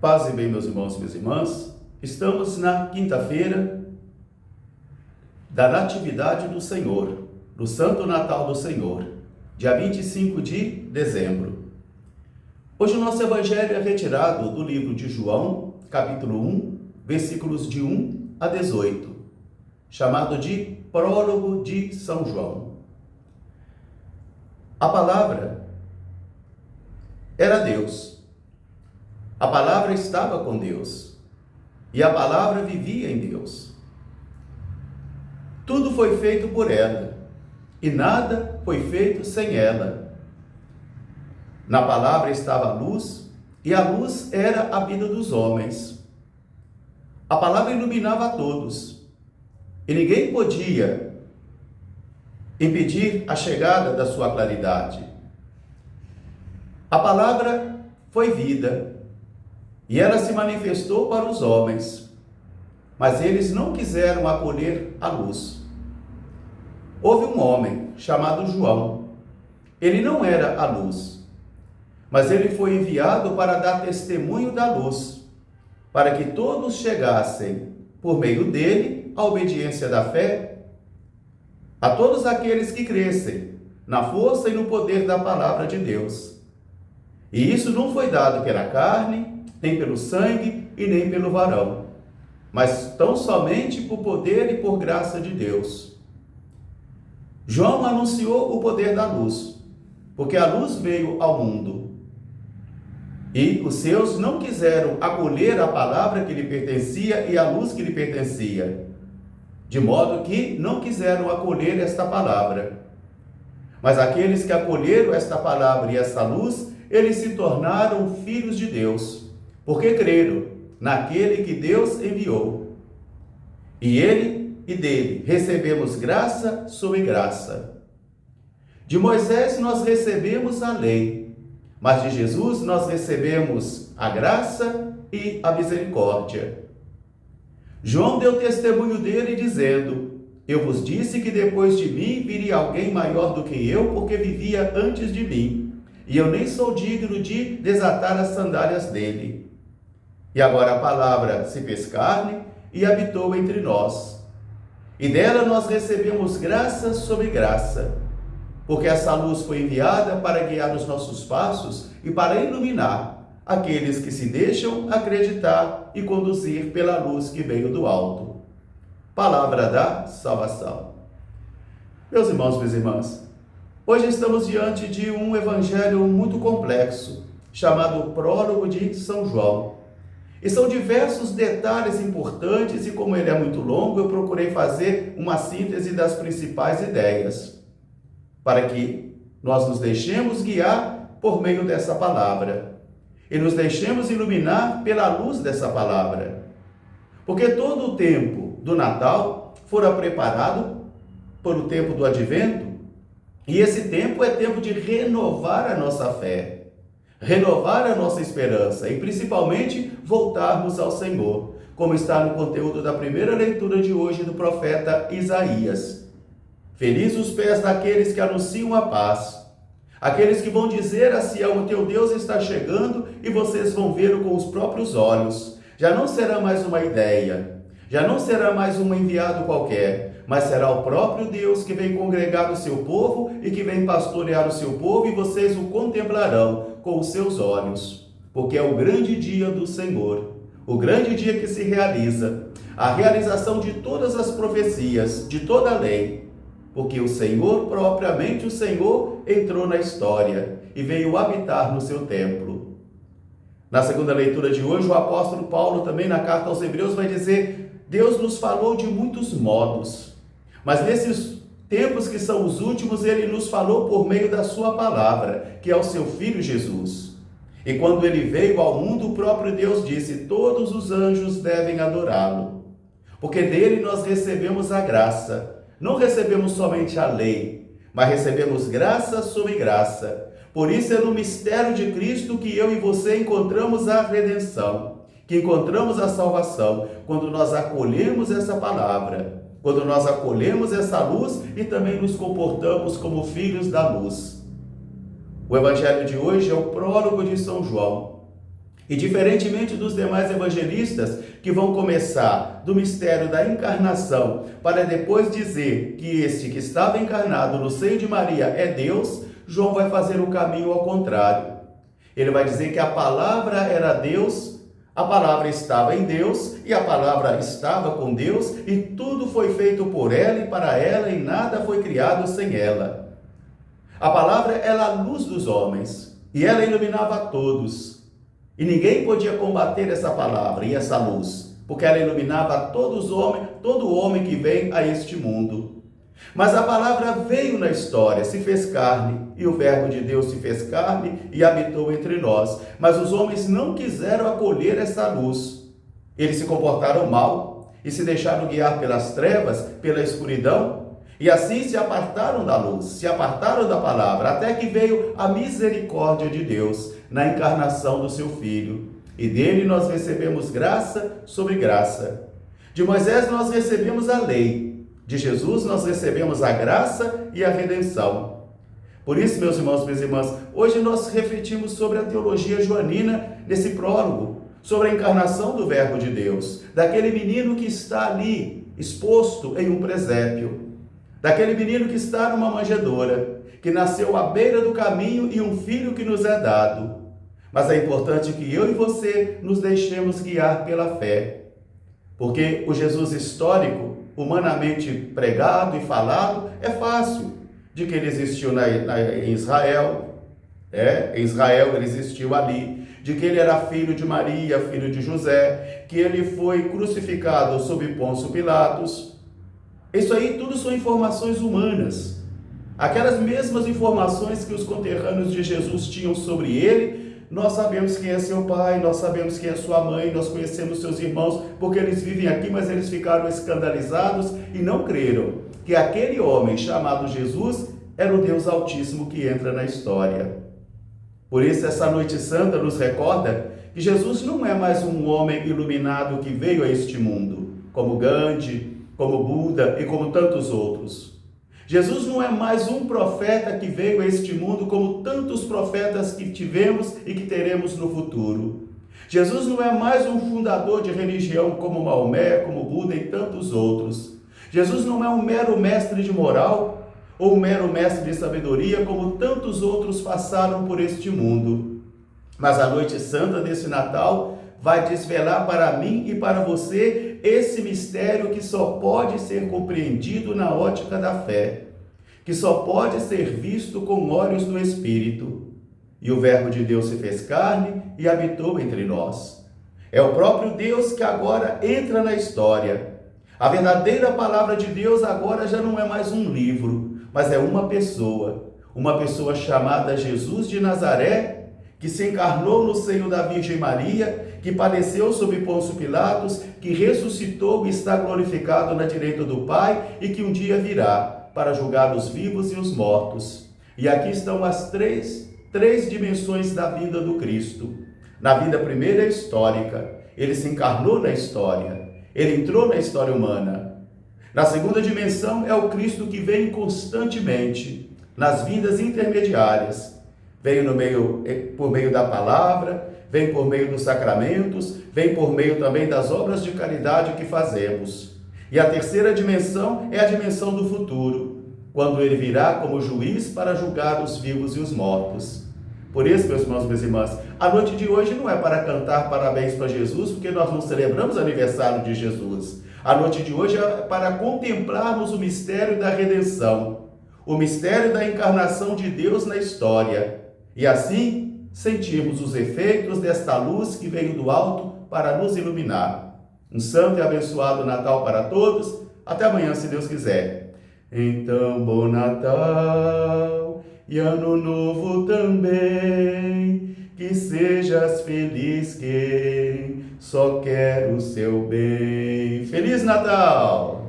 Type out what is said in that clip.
Paz e bem, meus irmãos e minhas irmãs. Estamos na quinta-feira da Natividade do Senhor, do Santo Natal do Senhor, dia 25 de dezembro. Hoje o nosso evangelho é retirado do livro de João, capítulo 1, versículos de 1 a 18, chamado de Prólogo de São João. A palavra era Deus. A palavra estava com Deus, e a palavra vivia em Deus. Tudo foi feito por ela, e nada foi feito sem ela. Na palavra estava a luz, e a luz era a vida dos homens. A palavra iluminava a todos, e ninguém podia impedir a chegada da sua claridade. A palavra foi vida, e ela se manifestou para os homens, mas eles não quiseram acolher a luz. Houve um homem chamado João. Ele não era a luz, mas ele foi enviado para dar testemunho da luz, para que todos chegassem, por meio dele, à obediência da fé, a todos aqueles que crescem na força e no poder da palavra de Deus. E isso não foi dado pela carne, nem pelo sangue e nem pelo varão, mas tão somente por poder e por graça de Deus. João anunciou o poder da luz, porque a luz veio ao mundo, e os seus não quiseram acolher a palavra que lhe pertencia e a luz que lhe pertencia, de modo que não quiseram acolher esta palavra. Mas aqueles que acolheram esta palavra e esta luz, eles se tornaram filhos de Deus, porque creram naquele que Deus enviou. E dele recebemos graça sobre graça. De Moisés nós recebemos a lei, mas de Jesus nós recebemos a graça e a misericórdia. João deu testemunho dele dizendo: eu vos disse que depois de mim viria alguém maior do que eu, porque vivia antes de mim, e eu nem sou digno de desatar as sandálias dele. E agora a palavra se fez carne e habitou entre nós. E dela nós recebemos graça sobre graça, porque essa luz foi enviada para guiar os nossos passos e para iluminar aqueles que se deixam acreditar e conduzir pela luz que veio do alto. Palavra da salvação. Meus irmãos, minhas irmãs, hoje estamos diante de um evangelho muito complexo, chamado Prólogo de São João. E são diversos detalhes importantes, e como ele é muito longo, eu procurei fazer uma síntese das principais ideias, para que nós nos deixemos guiar por meio dessa palavra, e nos deixemos iluminar pela luz dessa palavra. Porque todo o tempo do Natal fora preparado por o tempo do Advento, e esse tempo é tempo de renovar a nossa fé, renovar a nossa esperança e principalmente voltarmos ao Senhor, como está no conteúdo da primeira leitura de hoje do profeta Isaías. Felizes os pés daqueles que anunciam a paz, aqueles que vão dizer a Sião: o teu Deus está chegando, e vocês vão vê-lo com os próprios olhos. Já não será mais uma ideia, já não será mais um enviado qualquer, mas será o próprio Deus que vem congregar o seu povo e que vem pastorear o seu povo, e vocês o contemplarão com os seus olhos, porque é o grande dia do Senhor, o grande dia que se realiza, a realização de todas as profecias, de toda a lei, porque o Senhor, propriamente o Senhor, entrou na história e veio habitar no seu templo. Na segunda leitura de hoje, o apóstolo Paulo, também na carta aos Hebreus, vai dizer: Deus nos falou de muitos modos, mas nesses tempos que são os últimos, ele nos falou por meio da sua palavra, que é o seu Filho Jesus. E quando ele veio ao mundo, o próprio Deus disse: todos os anjos devem adorá-lo, porque dele nós recebemos a graça. Não recebemos somente a lei, mas recebemos graça sobre graça. Por isso é no mistério de Cristo que eu e você encontramos a redenção, que encontramos a salvação, quando nós acolhemos essa palavra, quando nós acolhemos essa luz e também nos comportamos como filhos da luz. O evangelho de hoje é o prólogo de São João. E diferentemente dos demais evangelistas, que vão começar do mistério da encarnação, para depois dizer que este que estava encarnado no seio de Maria é Deus, João vai fazer o caminho ao contrário. Ele vai dizer que a palavra era Deus, a palavra estava em Deus, e a palavra estava com Deus, e tudo foi feito por ela e para ela, e nada foi criado sem ela. A palavra era a luz dos homens, e ela iluminava a todos. E ninguém podia combater essa palavra e essa luz, porque ela iluminava todo homem que vem a este mundo. Mas a palavra veio na história, se fez carne, e o verbo de Deus se fez carne e habitou entre nós. Mas os homens não quiseram acolher essa luz. Eles se comportaram mal e se deixaram guiar pelas trevas, pela escuridão, e assim se apartaram da luz, se apartaram da palavra, até que veio a misericórdia de Deus na encarnação do seu Filho. E dele nós recebemos graça sobre graça. De Moisés nós recebemos a lei. De Jesus nós recebemos a graça e a redenção. Por isso, meus irmãos e minhas irmãs, hoje nós refletimos sobre a teologia joanina nesse prólogo, sobre a encarnação do Verbo de Deus, daquele menino que está ali, exposto em um presépio, daquele menino que está numa manjedoura, que nasceu à beira do caminho e um filho que nos é dado. Mas é importante que eu e você nos deixemos guiar pela fé, porque o Jesus histórico, humanamente pregado e falado, é fácil, de que ele existiu em Israel, em Israel ele existiu ali, de que ele era filho de Maria, filho de José, que ele foi crucificado sob Pôncio Pilatos. Isso aí tudo são informações humanas, aquelas mesmas informações que os conterrâneos de Jesus tinham sobre ele. Nós sabemos quem é seu pai, nós sabemos quem é sua mãe, nós conhecemos seus irmãos, porque eles vivem aqui, mas eles ficaram escandalizados e não creram que aquele homem chamado Jesus era o Deus Altíssimo que entra na história. Por isso, essa noite santa nos recorda que Jesus não é mais um homem iluminado que veio a este mundo, como Gandhi, como Buda e como tantos outros. Jesus não é mais um profeta que veio a este mundo como tantos profetas que tivemos e que teremos no futuro. Jesus não é mais um fundador de religião como Maomé, como Buda e tantos outros. Jesus não é um mero mestre de moral ou um mero mestre de sabedoria como tantos outros passaram por este mundo. Mas a noite santa desse Natal vai desvelar para mim e para você esse mistério que só pode ser compreendido na ótica da fé, que só pode ser visto com olhos do Espírito. E o Verbo de Deus se fez carne e habitou entre nós. É o próprio Deus que agora entra na história. A verdadeira palavra de Deus agora já não é mais um livro, mas é uma pessoa chamada Jesus de Nazaré, que se encarnou no seio da Virgem Maria, que padeceu sob Pôncio Pilatos, que ressuscitou e está glorificado na direita do Pai e que um dia virá para julgar os vivos e os mortos. E aqui estão as três dimensões da vida do Cristo. Na vida primeira histórica, ele se encarnou na história, ele entrou na história humana. Na segunda dimensão é o Cristo que vem constantemente nas vidas intermediárias. Veio por meio da palavra, vem por meio dos sacramentos, vem por meio também das obras de caridade que fazemos. E a terceira dimensão é a dimensão do futuro, quando ele virá como juiz para julgar os vivos e os mortos. Por isso, meus irmãos e minhas irmãs, a noite de hoje não é para cantar parabéns para Jesus, porque nós não celebramos aniversário de Jesus. A noite de hoje é para contemplarmos o mistério da redenção, o mistério da encarnação de Deus na história, e assim sentirmos os efeitos desta luz que veio do alto para nos iluminar. Um santo e abençoado Natal para todos. Até amanhã, se Deus quiser. Então, bom Natal e Ano Novo também. Que sejas feliz quem só quer o seu bem. Feliz Natal!